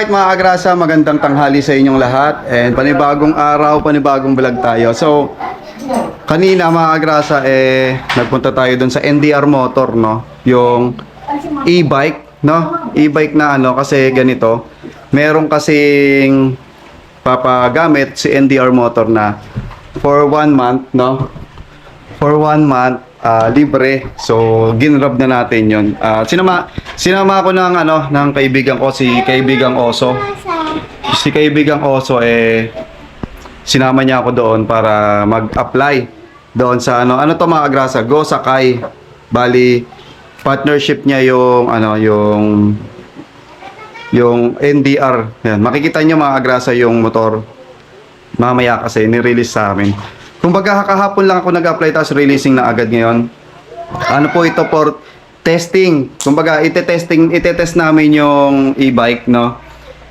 Alright mga agrasa, magandang tanghali sa inyong lahat. And panibagong araw, panibagong vlog tayo. So, kanina mga agrasa, nagpunta tayo dun sa NDR Motor, no? Yung e-bike, no? E-bike na ano, kasi ganito. Meron kasing papagamit si NDR Motor na for 1 month, no? For 1 month, libre. So, ginrab na natin yun. Sinama ko ng kaibigan ko, si kaibigang Oso. Si kaibigang Oso, sinama niya ako doon para mag-apply doon sa ano to mga agrasa, Go Sakay. Bali, partnership niya yung NDR. Yan. Makikita niyo mga agrasa yung motor. Mamaya kasi ni-release sa amin. Kumbaga kahapon lang ako nag-apply tapos releasing na agad ngayon. Ano po ito for testing. Kumbaga itetest namin yung e-bike, no?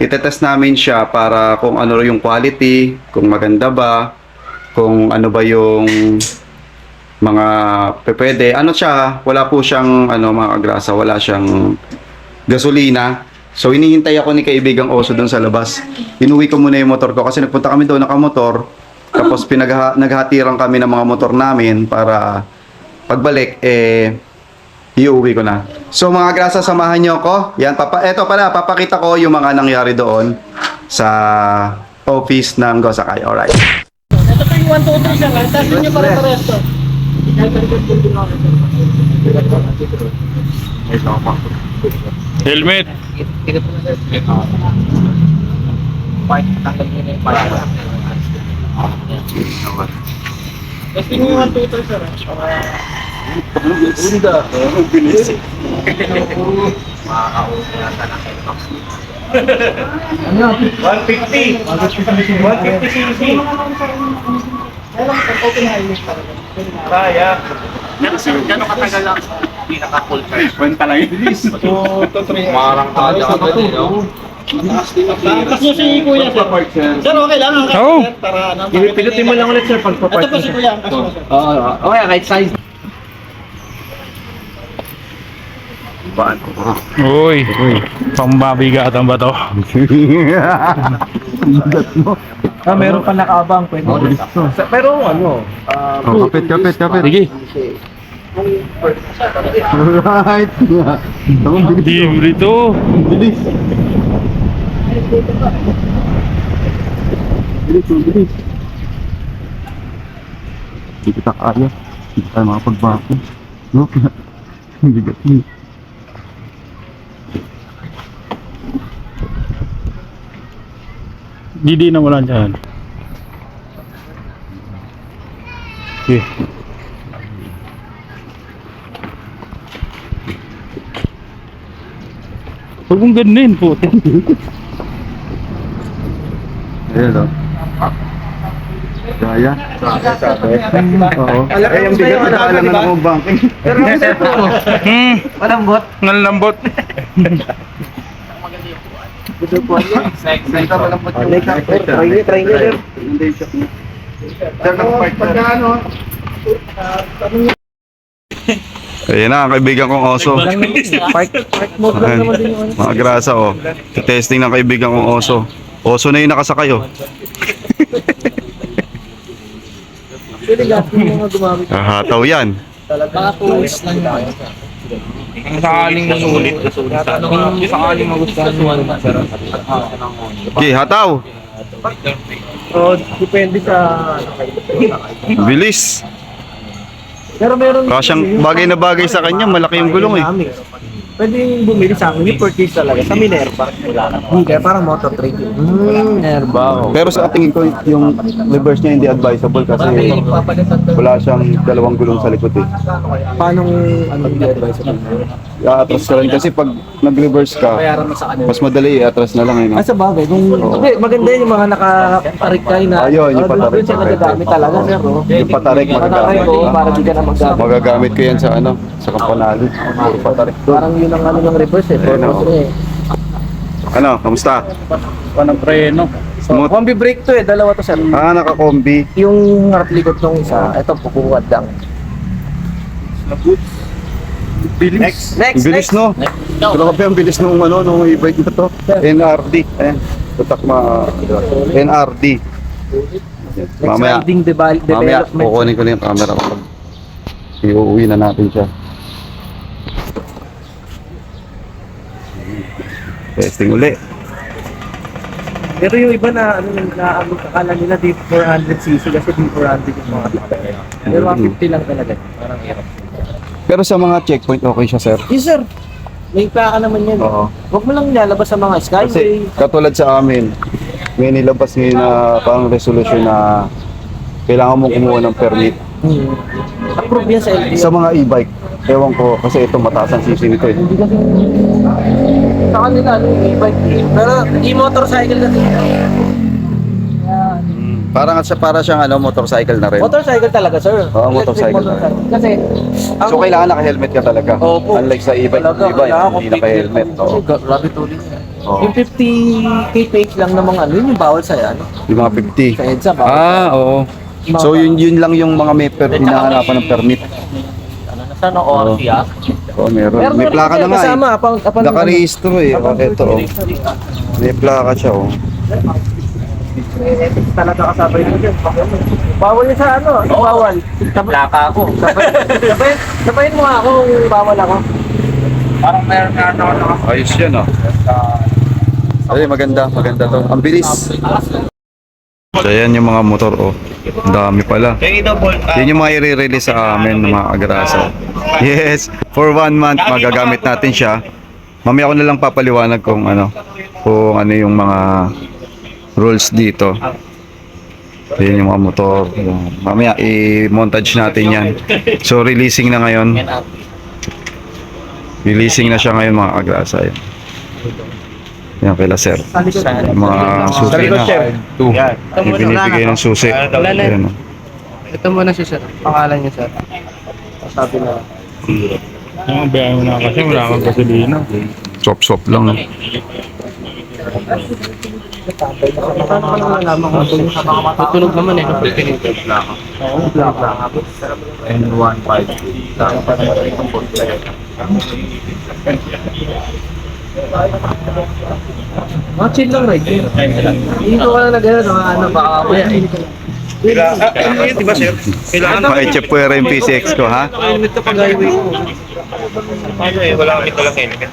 Itetest namin siya para kung ano yung quality, kung maganda ba, kung ano ba yung mga pwede. Ano siya, wala po siyang mga agrasa, wala siyang gasolina. So hinihintay ako ni kaibigang Oso doon sa labas. Inuwi ko muna yung motor ko kasi nagpunta kami doon nakamotor. Tapos naghatiran kami ng mga motor namin para pagbalik iuwi ko na. So mga grasa, samahan niyo ako. Yan, eto pala, papakita ko yung mga nangyari doon sa office ng Go Sakay. Alright. Ito po yung 1, 2, 3 siya. Tapos nyo pare-pares to. Helmet. Testing nyo yung 1, 2, 3 sir. Unda. Bilis. Ano? 150. 150cc. Alam mo, open highway pa rin. Kaya. Pero sir, gano'ng katagal lang pinaka-full charge? Kwenta lang yung bilis. 2 to 3. Marang tayo ka ba din, no? Lakas nyo si Kuya sir. Sir, okay lang. Oo. Para ano. Pinutin mo lang ulit sir pag Ito po si Kuya. Ang kaso sir. Oo, okay, right size. Uy. Pambabigatan ba to? Meron pa nakaabang, pwede. Pero ano, Kapit. Sige. Alright. Libre to. Bilis. Hindi kita kaya. Hindi tayo makapagbako. No? Hindi gati. Di na wala dyan. Okay. Huwag mong ganin po. Ayan o. Gaya. Oo. Yung bigat na kailangan ng banking. pero sir po, malambot. Nalambot. Gusto po yan. Malambot yung try nyo sir. Ayan na, ang kaibigan kong Oso. Park mode lang naman din yung ano. Mga grasa o. Testing ng kaibigan kong Oso. Oso na yung nakasakay o. Actually, lahat ng mga gumamit. Hataw yan. Mga tools lang naman. Ang sakaling masulit. Kung sakaling magustuhan mo naman sir. Okay, hataw. So, depende sa Bilis. pero meron Kasyang bagay na bagay sa kanya, malaki yung gulong eh. Pwede bumili sa amin, yung purchase talaga sa Minerva. Kaya parang motor trade yun. Minerva. Pero sa tingin ko yung reverse niya hindi advisable kasi wala siyang dalawang gulong sa likod eh. Paano ano yung advisable? I-atras ka rin kasi pag nag-reverse ka, Bayaran mo sa kanila. mas madali i-atras na lang eh. No? Sa bagay, kung hindi, maganda yun yung mga naka-parikay na Ayun, yung patarik. Yun siya nagagamit talaga, sir. No? Yung patarik Patarik ko, magagamit. para di ka na maggamit. Magagamit ko yan sa sa kampanali. Puro patarik doon. Parang yun ang ano ng reverse eh. Ayun, Purpose oo. eh. Ano, kamusta? Panang preno. Smooth. Combi brake to eh, dalawa to sir. Naka-combi. Yung harap likod nung isa, ito pukuwad lang. Next. Ang bilis, no? Grabe ang bilis nung ano, nung e-bike na to. NRD. Ayan. Tutak NRD. Mamaya, Riding mamaya development. kukunin ko na yung camera ko. Iuwi na natin siya. Testing uli. Pero yung iba na akala nila di 400cc kasi di 400 yung mga pero 150 lang talaga. Parang hirap. Pero sa mga checkpoint, okay siya, sir. Yes sir. May plaka naman yan. Oo. Huwag mo lang nilalabas sa mga skyway. Kasi katulad sa amin, may nilabas ngayon na parang resolution na kailangan mong kumuha ng permit. Approve yan sa LTO. Sa mga e-bike, ewan ko kasi ito mataas ang CC nito eh. Sa kanila, ano yung e-bike. Pero e-motorcycle kasi. Para siyang ano, motorcycle na rin. Motorcycle talaga, sir. Oo, motorcycle Electric Kasi, So kailangan naka-helmet ka talaga. Opo. Unlike sa e-bike, Talaga, iba kailangan hindi naka-helmet. Kasi grabe tuloy. Oo. Yung 50 kph lang namang ano, yun yung bawal sa ano. Yung mga 50. Sa EDSA, bawal. Oo. So yun lang yung mga may hinahanapan ng permit. Ano na sana, ORC ah. Oo, meron. Pero May plaka na nga kasama, eh. Naka-rehistro eh. Ito oh. May plaka siya oh. Talaga kasabay mo dyan. Bawal yun sa ano? Bawal. Plaka ako. Sabayin mo ako kung bawal ako. Parang meron na ano. Ayos yan oh. Ay, maganda to. Ang bilis. So yan yung mga motor oh. Ang dami pala. Yan yung mga i-release sa amin ng mga agrasa. Yes, for 1 month magagamit natin siya. Mamaya ko na lang papaliwanag kung ano yung mga rules dito. Yan yung mga motor. Mamaya i-montage natin yan. So releasing na ngayon. Releasing na siya ngayon mga agrasa. Yan kay sir. Yung mga susi na. Ito. Yung binibigay ng susi. Ayan, oh. Ito muna si sir. Pangalan niya sir. Sabi na. Ang biyahe mo na kasi wala kang gasolina. Swap lang. Saan pa naman nalaman ko ito sa mga mata? Tutunog naman eh. Kapag pinitip lang. Oo, black lang. N152. Mga chill lang ride. Hindi ko ka lang nag-ano, ano, baka kaya. Diba sir? Kailangan Maiche puwera yung PCX ko ha. Helmet ka pag highway ko. paano eh, wala kami talang helmet.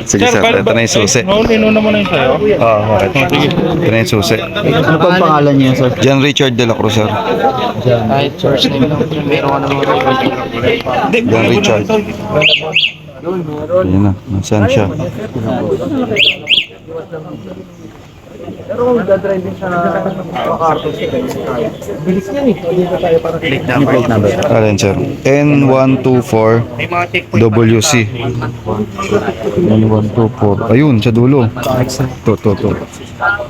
Sige sir, ito na yung susi. Inuna mo na yung sayo. Oo, okay. Ito na yung susi. Ano pa ang pangalan niya, sir? John Richard de la Cruz sir. Kahit first name lang, meron ka naman. John Richard. Ayan na, nasaan siya? Pero kung dadrive din sa Macarthur, bilis niyan eh. Dito tayo para Plate number. Alin sir? N124WC. N124. Ayun, sa dulo. To.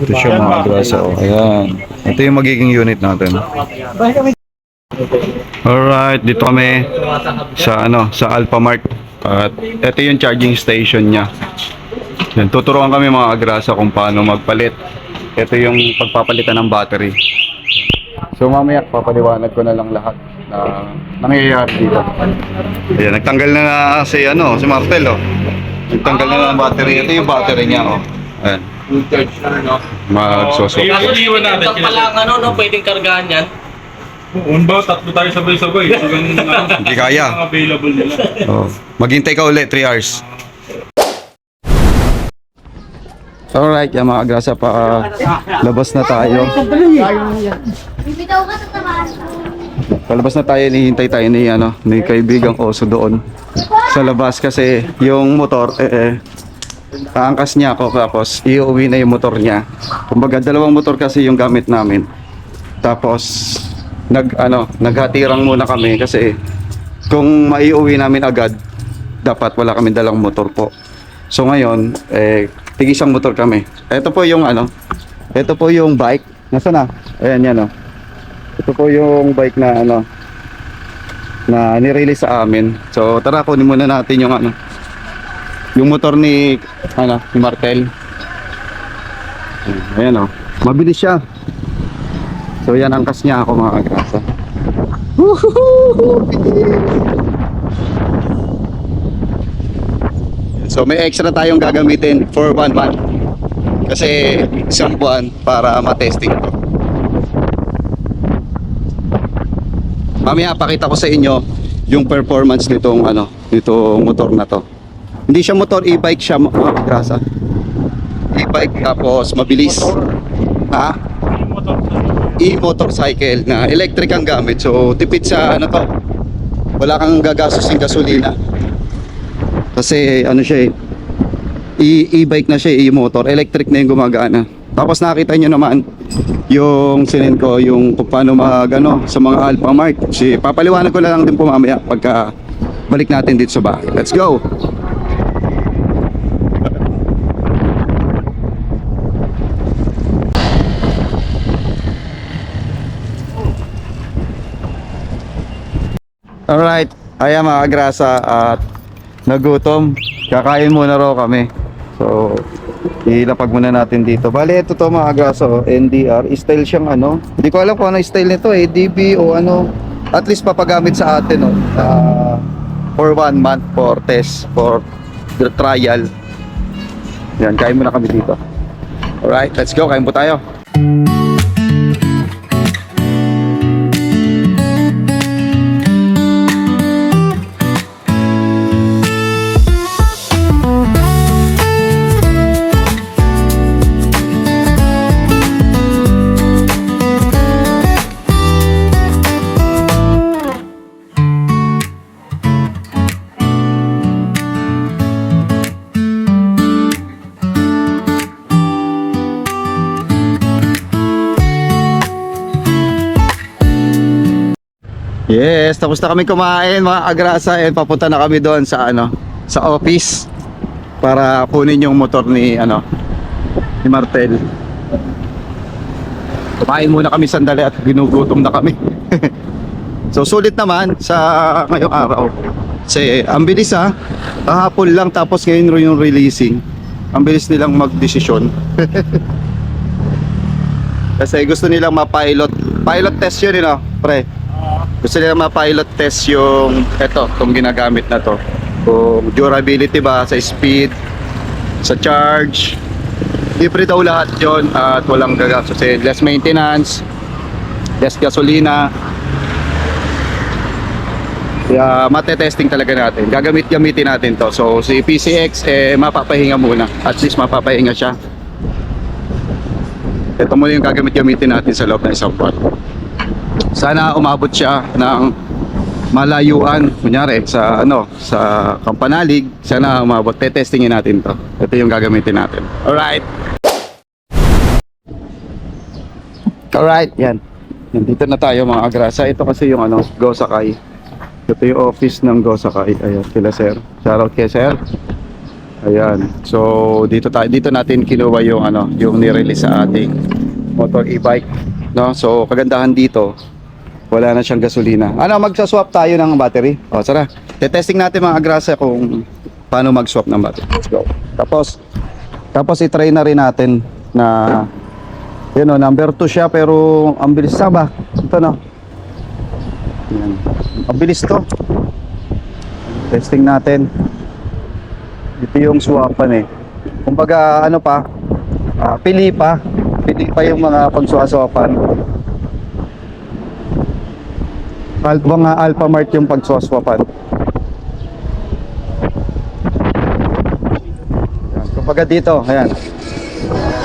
Ito siya mga agrasa. Oh. Ayan. Ito yung magiging unit natin. Alright, dito kami sa Alphamart. At ito yung charging station niya. Yan, tuturuan kami mga agrasa kung paano magpalit. Ito yung pagpapalitan ng battery. So mamaya papaliwanag ko na lang lahat na nangyayari dito. Ayan, nagtanggal na si Martel oh. Nagtanggal na ng battery. Ito yung battery niya oh. Ayan. Magsosok. Iwan natin. Ito pala ang pwedeng kargahan yan. Unba, tatlo tayo sabay-sabay. Hindi kaya. Available nila. Oh. Maghintay ka ulit 3 hours. Alright, yung mga agrasa pa labas na tayo. Bibitaw ka sa tamaan. Palabas na tayo, hinihintay tayo ni kaibigang Oso doon sa labas kasi yung motor aangkas niya ako tapos iuwi na yung motor niya. Kumbaga dalawang motor kasi yung gamit namin. Tapos naghatirang muna kami kasi kung maiuwi namin agad dapat wala kaming dalang motor po. So ngayon tig isang motor kami. Ito po yung ito po yung bike. Nasaan na? Ayan yan oh. Ito po yung bike na na nirelease sa amin. So tara kunin muna natin yung yung motor ni Martel. Ayan oh. Mabilis siya. So yan angkas niya ako mga agrasa. So may extra tayong gagamitin for 1 month. Kasi isang buwan para matesting ko. Mamaya pakita ko sa inyo yung performance nitong nitong motor na to. Hindi siya motor, e-bike siya, mga grasa. E-bike tapos mabilis. Ha? E-motorcycle na electric ang gamit. So tipid sa to. Wala kang gagastos ng gasolina. Kasi siya e-bike na siya, e-motor, electric na yung gumagana. Tapos nakita nyo naman yung sinin ko, yung kung paano sa mga Alphamart. Kasi papaliwanag ko na lang din po mamaya pagka balik natin dito sa bahay. Let's go! Alright, ayan mga grasa at nagutom. Kakain muna raw kami. So, ilapag muna natin dito. Bale, ito to mga grasa, NDR. Style siyang hindi ko alam kung ano style nito, DB o At least papagamit sa atin, for 1 month, for test, for the trial. Yan, kain muna kami dito. Alright, let's go. Kain po tayo. Yes, tapos na kami kumain mga agrasa and papunta na kami doon sa sa office para kunin yung motor ni Martel. Kumain muna kami sandali at ginugutom na kami. So sulit naman sa ngayong araw. Kasi ang bilis kahapon lang tapos ngayon yung releasing. Ang bilis nilang magdesisyon. Kasi gusto nilang pilot test yun pre. Gusto nila ma-pilot test yung itong ginagamit na to. Kung durability ba sa speed, sa charge. Libre daw lahat yon at walang gagastos. Less maintenance, less gasolina. Kaya matetesting talaga natin. Gamitin natin to. So si PCX mapapahinga muna. At least mapapahinga siya. Ito muna yung gamitin natin sa loob ng isang buwan. Sana umabot siya ng malayuan, kunyari sa sa Kampanalig. Sana umabot. Testingin natin to. Ito yung gagamitin natin. Alright. Alright, yan. Nandito na tayo mga agrasa. Ito kasi yung Go Sakay. Ito yung office ng Go Sakay. Ayan, kila sir. Shoutout kay sir. Ayan. So dito natin kinuha yung yung ni-release sa ating motor e-bike. No? So kagandahan dito, wala na siyang gasolina. Magsaswap tayo ng battery. O, tara. Testing natin mga agrasa kung paano mag-swap ng battery. Let's go. Tapos i-try na rin natin na number 2 siya pero ang bilis ba? Ito Yan. Ang bilis to. Testing natin. Ito yung swapan Kumbaga pili pa yung mga pagswaswapan. Mga Alphamart yung pagswaswapan. Kumbaga dito, ayan.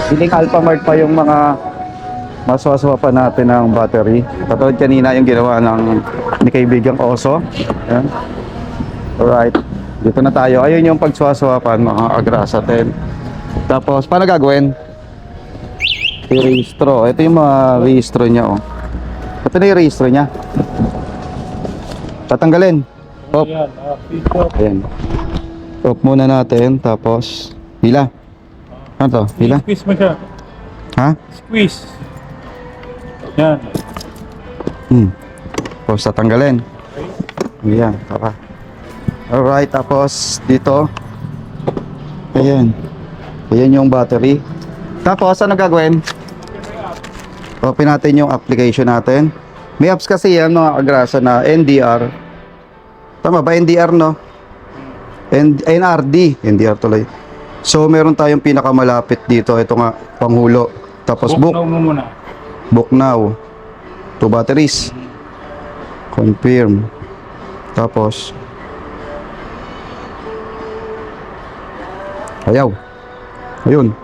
Piling Alphamart pa yung mga maswaswapan natin ng battery. Katulad kanina yung ginawa ni kaibigang Oso. Ayan. Alright. Dito na tayo. Ayun yung pagswaswapan mga agrasa 10. Tapos paano gagawin? I-rehistro. Ito yung mga rehistro niya Ito na yung rehistro niya. Tatanggalin. Off. Ayan. Off muna natin. Tapos hila. Ano to? Hila? Squeeze mo siya. Ha? Squeeze. Yan. Tapos tatanggalin. Ayan. Tara. Alright. Tapos dito. Ayan. Ayan yung battery. Tapos ano gagawin? Open natin yung application natin. May apps kasi yan mga agrasa na NDR. Tama ba NDR NDR tuloy. So meron tayong pinakamalapit dito, ito nga, panghulo. Tapos book Book mo muna. now. 2 batteries. Confirm. Tapos ayaw. Ayun.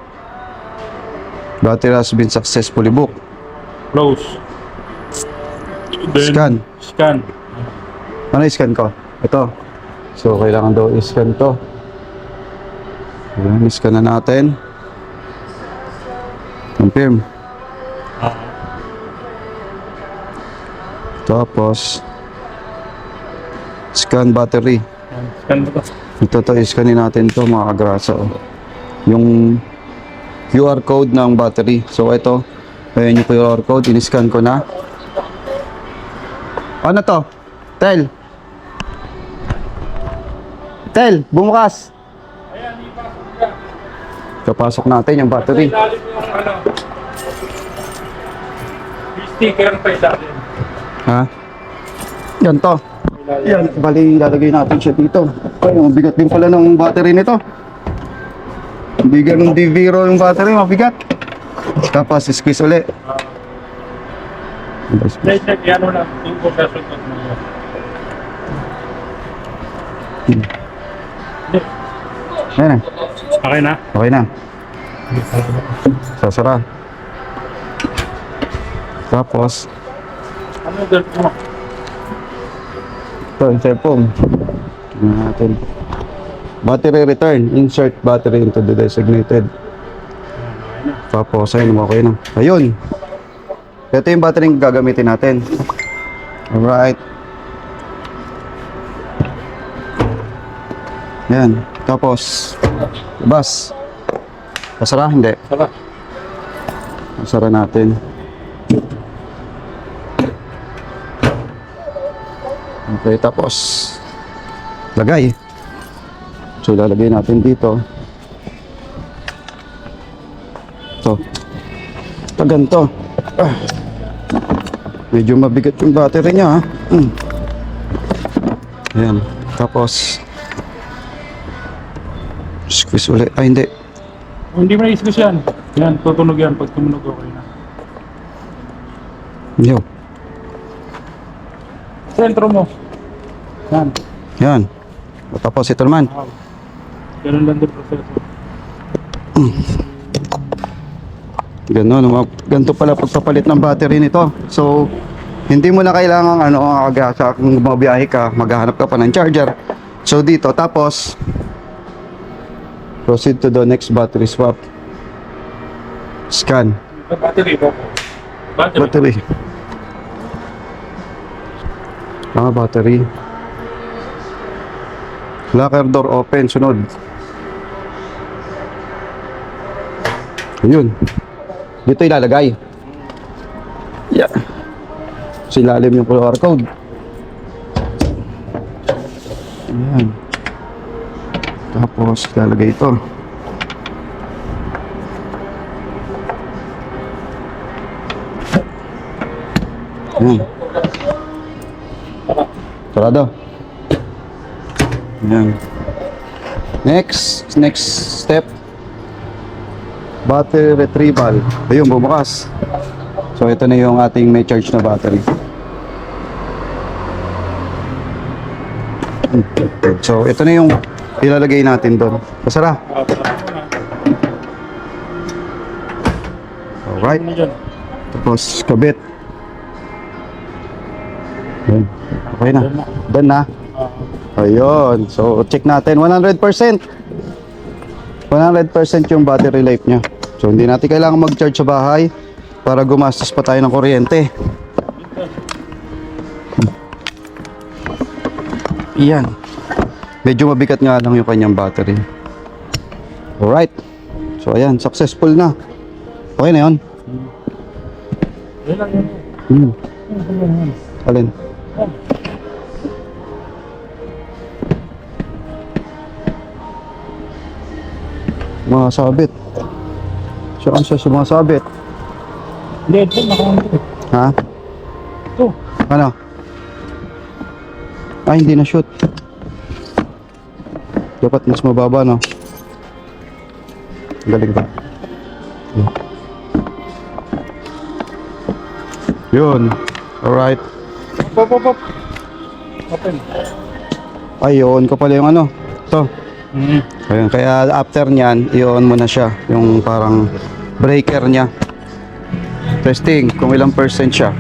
Battery has been successfully booked. Close. Then, Scan. Ano i-scan ko? Ito. So, kailangan daw i-scan to. Ayan, i-scan na natin. Confirm. Tapos, scan battery. Scan mo to. Ito to, i-scanin natin to mga kagrasa. Oh. Yung QR code ng battery. So, ito. Ayan yung QR code. In-scan ko na. Ano to? Tel. Tel, bumukas. Kapasok natin yung battery. Ilalim mo yung ano. Yung sticker pa ilalim. Ha? Yan to. Yan, bali lalagay natin siya dito. Ay, mabigat din pala ng battery nito. Bigat ng D-Vero yung battery, mabigat. Tapos, squeeze ulit. Check, yan mo lang. Yung compression code mo. Ayan na. Okay na? Okay na. Sasara. Tapos, Ano yung girl mo? ito yung cellphone. Tingnan natin. Battery return. Insert battery into the designated. Tapos, ayun, okay na. Ayun. Ito yung battery yung gagamitin natin. Alright. Yan. Tapos, labas. Pasara? Hindi. Saka. Pasara natin. Okay, tapos lagay. So, lalagay natin dito. Ito. Ito, ganito. Medyo mabigat yung battery niya, ha? Ayan. Tapos, squeeze ulit. Ay, hindi. Hindi mo na-iscus yan. Yan, tutunog yan. Pag tumunog, okay na. Yo. Sentro mo. Yan. Yan. Tapos, ito naman. Wow. Ganun lang din proseso. Ganun. Ganito pala pagpapalit ng battery nito. So, hindi mo na kailangan agasa kung bumabiyahe ka, maghahanap ka pa ng charger. So, dito. Tapos, proceed to the next battery swap. Scan. Battery po. Battery. Battery. Battery. Locker door open. Sunod. Ayun. Dito ilalagay. Yeah. Sa ilalim yung QR code. Ayan. Tapos ilalagay ito. Ayan. Sarado. Ayan. Next step. Battery retrieval. Ayun, bumukas. So, ito na yung ating may charge na battery. So, ito na yung ilalagay natin doon. Pasara. Alright. Tapos, kabit. Ayan. Okay na. Done na. Ayun. So, check natin. 100%. 100% yung battery life niya. So, hindi natin kailangan mag-charge sa bahay para gumastos pa tayo ng kuryente. Iyan. Medyo mabigat nga lang yung kanyang battery. Alright. So, ayan. Successful na. Okay na yun. Alin? Sumasabit. Saan siya sumasabit? Hindi, ito. Nakakamit. Ha? Ito. Ano? Ay, hindi na shoot. Dapat mas mababa, no? Galing ba? Yun. Alright. Pop. Open. Ayun ko pala yung ano. Ito. Mm. Ayun. Kaya after nyan, i-on mo na siya. Yung parang breaker niya. Testing kung ilang percent siya.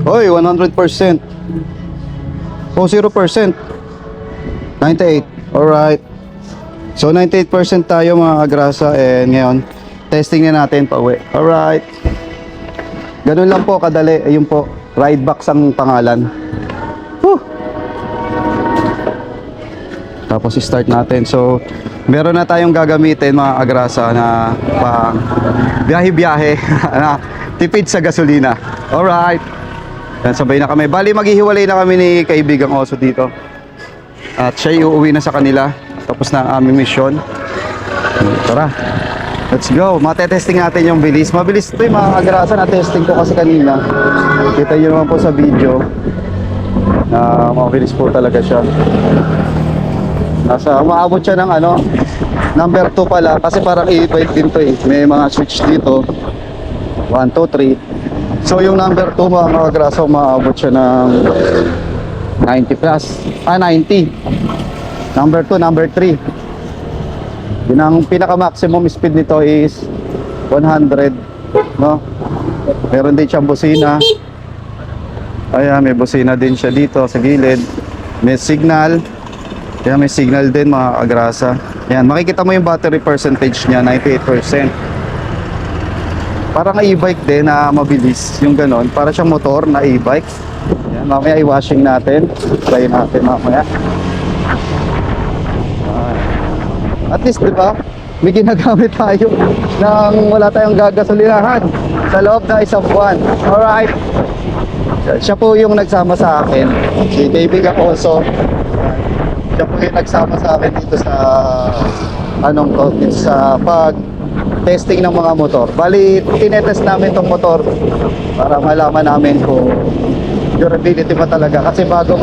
Oy, 100%. Oh, 0%. 98. Alright. So 98% tayo mga agrasa, and ngayon testing na natin pa uwi. Alright. Ganun lang po kadali. Ayun po, Ridebox ang pangalan. Whew. Tapos i-start natin. So meron na tayong gagamitin mga agrasa na pang biyahe-biyahe na tipid sa gasolina. Alright. Yan, sabay na kami. Bali maghihiwalay na kami ni kaibigang Oso dito. At siya uuwi na sa kanila. Tapos na ang aming mission. Tara, let's go. Matetesting natin yung bilis. Mabilis ito yung mga agrasa na testing ko kasi kanina. Kita nyo naman po sa video na mabilis po talaga siya. Umaabot siya ng ano, number 2 pala. Kasi parang e-bike din to eh. May mga switch dito. 1, 2, 3. So yung number 2 mga agrasa, umaabot siya ng 90 plus. 90. Number 2, number 3. Yun ang pinaka-maximum speed nito is 100, no? Meron din siyang busina. Ayan, may busina din siya dito sa gilid. May signal. Ayan, may signal din mga agrasa. Ayan, makikita mo yung battery percentage niya, 98%. Parang e-bike din na mabilis, yung ganon. Para siyang motor na e-bike. Ayan, mamaya i-washing natin. Try natin mamaya. At least, di ba, may ginagamit tayo nang wala tayong gagasolinahan sa loob na isang buwan. Alright. Siya po yung nagsama sa akin. Si kaibigan Oso. Siya po yung nagsama sa akin dito sa sa pag-testing ng mga motor. Bali, tinetest namin tong motor para malaman namin kung durability ba talaga. Kasi bagong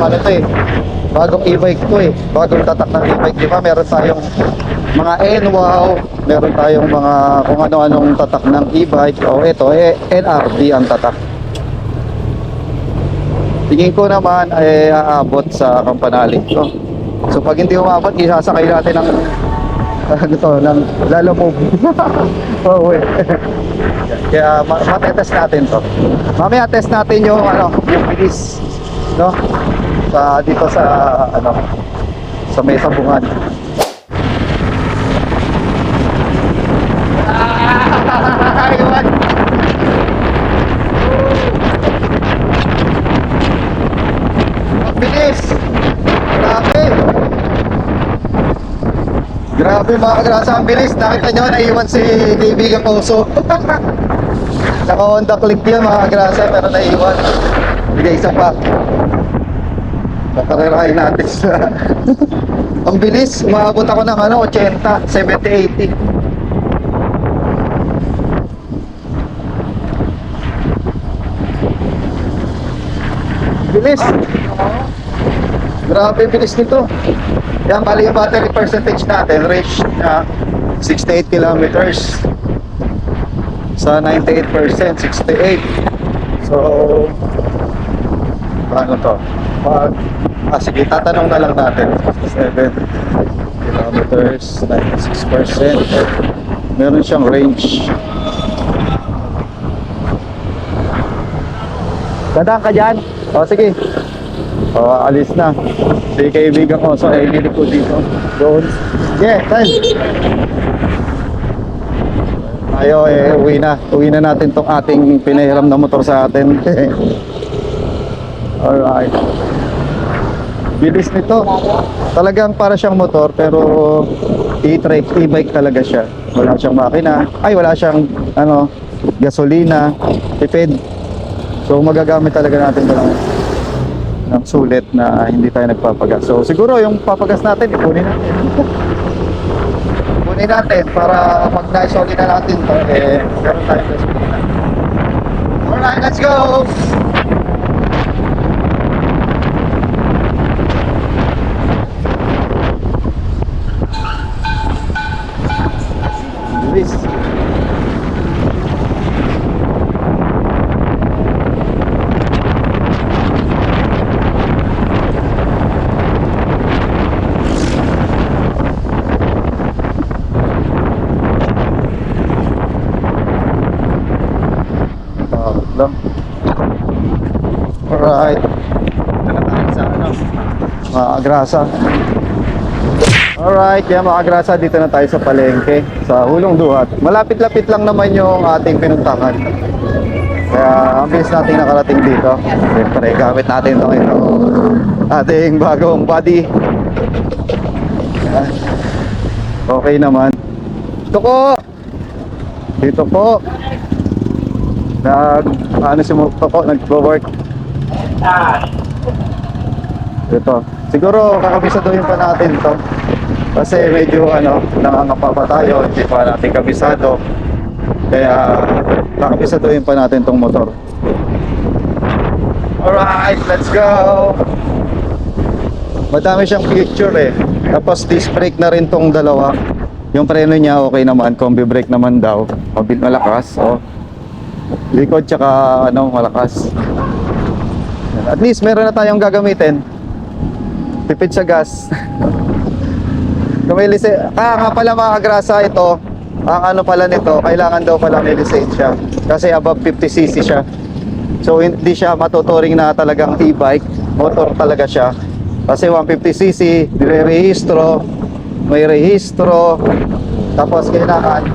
bagong e-bike to eh. Bagong tatak ng e-bike, di ba? Meron tayong mga NWOW, meron tayong mga kung ano-anong tatak ng e-bike. O ito, NRD ang tatak. Tingin ko naman ay aabot sa kampanalig ko. So pag hindi umabot, isasakay natin ng ng lalamove. Oh, wait. Kaya matetest natin to. Mamaya test natin yung yung bilis, no? Dito sa sa may sabungan. Bilis! Grabe mga kagrasa, ang bilis. Nakita nyo, naiwan si kaibigan Oso. Naka-Honda Click yan mga kagrasa, pero naiwan. Bigay isa pa. Nakarerahin natin sa... Ang bilis, umaabot ako ng 80, 70, 80. Bilis! Grabe bilis nito. Yan, bali yung battery percentage natin, range na 68 kilometers sa 98%, 68. So, paano to? Sige, tatanong na lang natin. 67 kilometers, 96%. Meron siyang range. Dadaan ka dyan? O, sige. O, alis na. Si kaibigan ko, so ay nilig ko dito. Doon. Yeah, time. Ayo, uwi na. Uwi na natin tong ating pinahiram na motor sa atin. Alright. Bilis nito. Talagang para siyang motor, pero e-bike talaga siya. Wala siyang makina. Ay, wala siyang gasolina. Tipid. So magagamit talaga natin ng sulit na hindi tayo nagpapagas. So siguro yung papagas natin, ipunin natin. Ipunin natin para pag na-solid na natin to, meron tayong gasolina. Alright, let's go! No? Alright. Ito na tayo sa ano, mga agrasa. Alright, kaya mga agrasa, dito na tayo sa palengke, sa Hulong Duhat. Malapit-lapit lang naman yung ating pinuntahan. Kaya ang bilis natin nakarating dito. Siyempre, gamit natin ito. Ating bagong body. Okay naman. Dito po. Si Mukto po, nag-work. Ito. Siguro kakabisaduhin pa natin to. Kasi medyo nangangapa pa tayo, hindi pa natin kabisado. Kaya kakabisaduhin pa natin tong motor. Alright, let's go! Madami siyang picture eh. Tapos disc brake na rin tong dalawa. Yung preno niya okay naman, combi brake naman daw. Malakas, oh. Likod tsaka malakas. At least meron na tayong gagamitin. Tipid sa gas. Nga pala mga agrasa, ito ang pala nito, kailangan daw pala may lisensya kasi above 50cc siya. So hindi siya matuturing na talagang e-bike, motor talaga siya. Kasi 150cc, may rehistro. Tapos kailangan,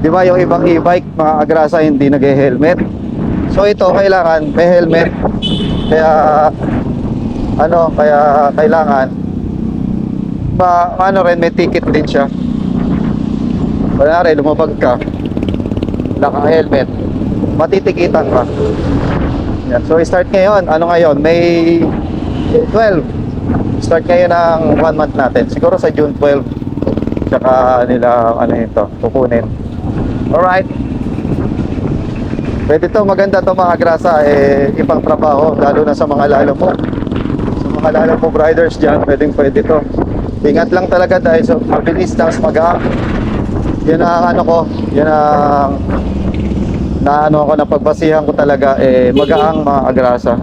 di ba yung ibang e-bike mga agrasa hindi nag-helmet. So ito kailangan may helmet. Kaya kailangan may ticket din siya. Kunwari, lumabag ka, naka-helmet, matitikitan ka. Yan. So, start ngayon. May 12. Start ngayon ang 1 month natin. Siguro sa June 12. Tsaka nila, kukunin. Alright. Pwede to, maganda to mga agrasa, ipang trabaho, lalo na sa mga lalo mo. Sa mga lalo mo riders dyan, pwede to. Ingat lang talaga dahil so mabilis tapos magaan. Yan ang yan ang napagbasihan ko talaga magaang mga agrasa.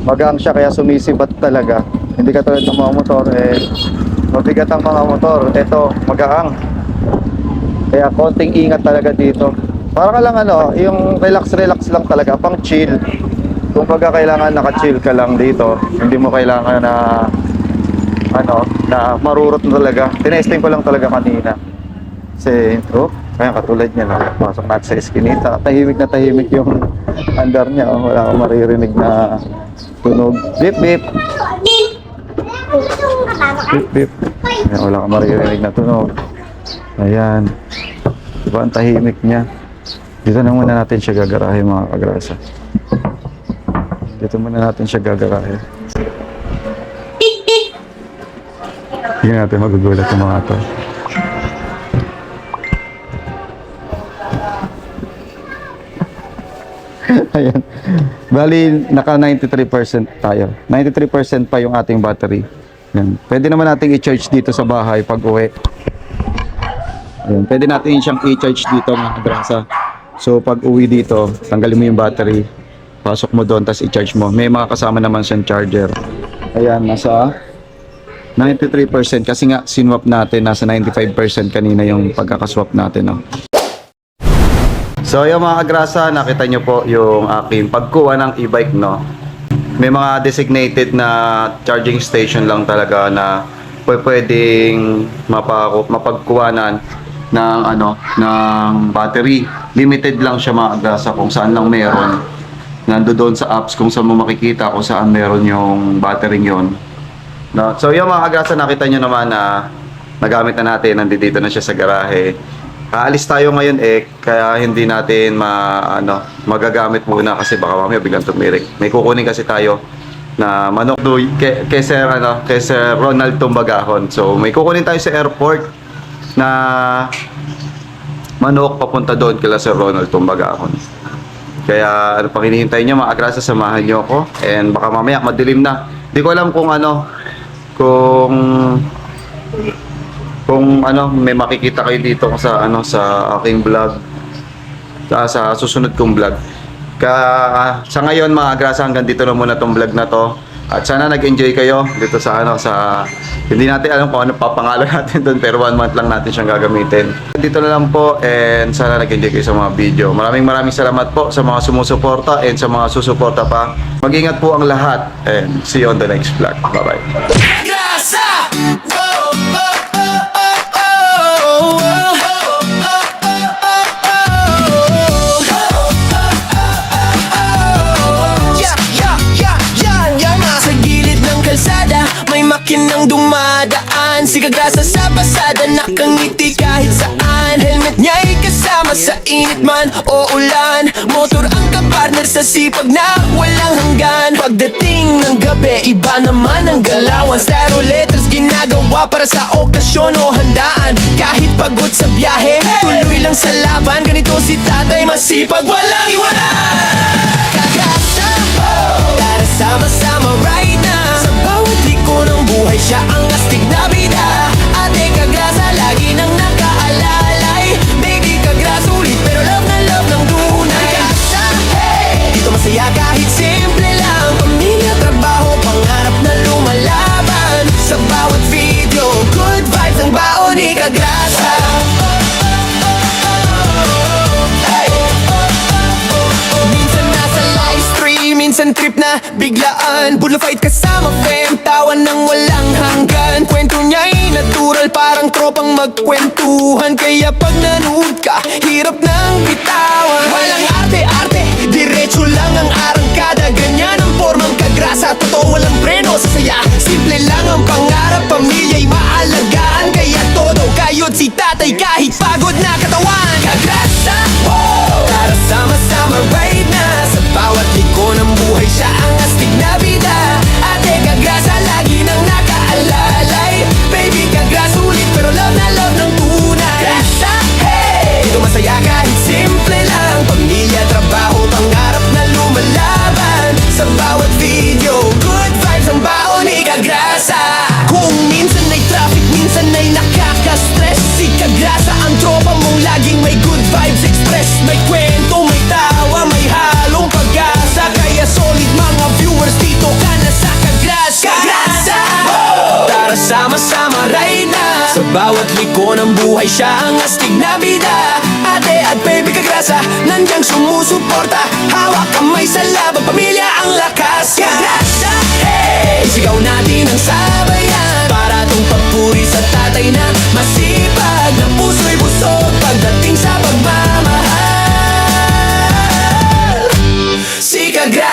Magaang siya kaya sumisibat talaga. Hindi katulad ng mga motor mabigat ang mga motor. Ito magaang. Kaya konting ingat talaga dito. Para ka lang yung relax lang talaga, pang chill. Kung kailangan naka-chill ka lang dito, hindi mo kailangan na marurot na talaga. Tinesting ko lang talaga kanina. Kasi, kaya katulad niya na, pasok natin sa eskinita. Tahimik yung andar niya. Wala kang maririnig na tunog. Beep, beep. Beep, beep. Ayan, wala kang maririnig na tunog. Ayan. Diba ang tahimik niya? Dito na muna natin siya gagarahe mga kagrasa. Dito muna natin siya gagarahe. Hindi natin magugulat yung mga ito. Ayan. Bali, naka 93% tayo. 93% pa yung ating battery. Ayan. Pwede naman natin i-charge dito sa bahay pag uwi. Ayan. Pwede natin siyang i-charge dito mga kagrasa. So pag uwi dito, tanggalin mo yung battery. Pasok mo doon, tapos i-charge mo. May mga kasama naman siyang charger. Ayan, nasa 93% kasi nga sinwap natin, nasa 95% kanina yung pagkakaswap natin. So yung mga agrasa, nakita nyo po yung aking pagkuha ng e-bike, no? May mga designated na charging station lang talaga na pwedeng mapagkuhanan ng ng battery. Limited lang siya mga agrasa kung saan lang meron. Nandoon sa apps kung saan mo makikita kung saan meron yung battery yon. No? So yung mga agrasa, nakita nyo naman na nagamit na natin, nandito na siya sa garahe. Aalis tayo ngayon kaya hindi natin magagamit muna kasi baka mamaya biglang tumirik. May kukunin kasi tayo na manok kay Sir Ronald Tumbagahon. So may kukunin tayo sa airport na manok papunta doon kila Sir Ronald Tumbagahon. Kaya pang hinihintay nyo mga agrasa, samahan nyo ako. And baka mamaya madilim na. Hindi ko alam kung may makikita kayo dito sa aking vlog, sa susunod kong vlog. Sa ngayon mga agrasa, hanggang dito na muna tong vlog na to. At sana nag-enjoy kayo dito sa hindi natin alam kung ano papangalan natin doon, pero 1 month lang natin siyang gagamitin. Dito na lang po, and sana nag-enjoy kayo sa mga video. Maraming salamat po sa mga sumusuporta and sa mga susuporta pa. Mag-ingat po ang lahat, and see you on the next vlog. Bye-bye. May makinang dumadaan, sigagasa sa pasada, nakangiti kahit saan. Helmet niya'y kasama sa init man o ulan. Motor ang kapartner sa sipag na walang hanggan. Pagdating ng gabi, iba naman ang galawan. Styro letters ginagawa para sa okasyon o handaan. Kahit pagod sa biyahe, tuloy lang sa laban. Ganito si tatay, masipag, walang iwanan. Kagasa, tara sama-sama right now. Sa bawat liko ng buhay, siya ang astig na bida. Ate Kagrasa, lagi nang nakaalalay. Baby Kagrasa, ulit pero love na love ng tunay. Kagasa, hey! Dito masaya kahit simple lang. Pamilya, trabaho, pangarap na lumalaban. Sa bawat video, good vibes ang baon ni Kagrasa. Minsan trip na biglaan, bulo fight kasama fam, tawan ng walang hanggan. Kwento niya'y natural, parang tropang magkwentuhan. Kaya pag nanood ka, hirap nang bitawan. Walang arte-arte, diretso lang ang arangkada. Ganyan ang formang Kagrasa, totoo walang preno sa saya. Simple lang ang pangarap, pamilya'y maalagaan. Kaya todo kayod si tatay kahit pagod na katawan. Kagrasa, oh! Tara sama-sama right na. Sa bawat liko ng buhay, siya ang astig na bida. Ate Kagrasa, lagi nang nakaalalay. Baby Kagrasa, ulit pero love na love ng tunay. Kagrasa, hey! Dito masaya kahit simple lang. Pamilya, trabaho, pangarap na lumalaban. Sa bawat video, good vibes ang baon ni Kagrasa. Kung minsan ay traffic, minsan ay nakaka-stress, si Kagrasa ang tropa mong laging may good vibes express. May kwento, may tawa, may halong pag-asa. Kaya solid mga viewers, dito ka na sa Kagrasa. Kagrasa, oh! Tara sama-sama right na. Sa bawat liko ng buhay, siya ang astig na bida. Ate at baby Kagrasa, nandiyan sumusuporta. Hawak kamay sa laban, pamilya ang lakas. Kagrasa, hey! Isigaw natin ang sabayan, para tong papuri sa tatay na masipag, na puso'y busog pagdating sa pagmamahal. Si Kagrasa.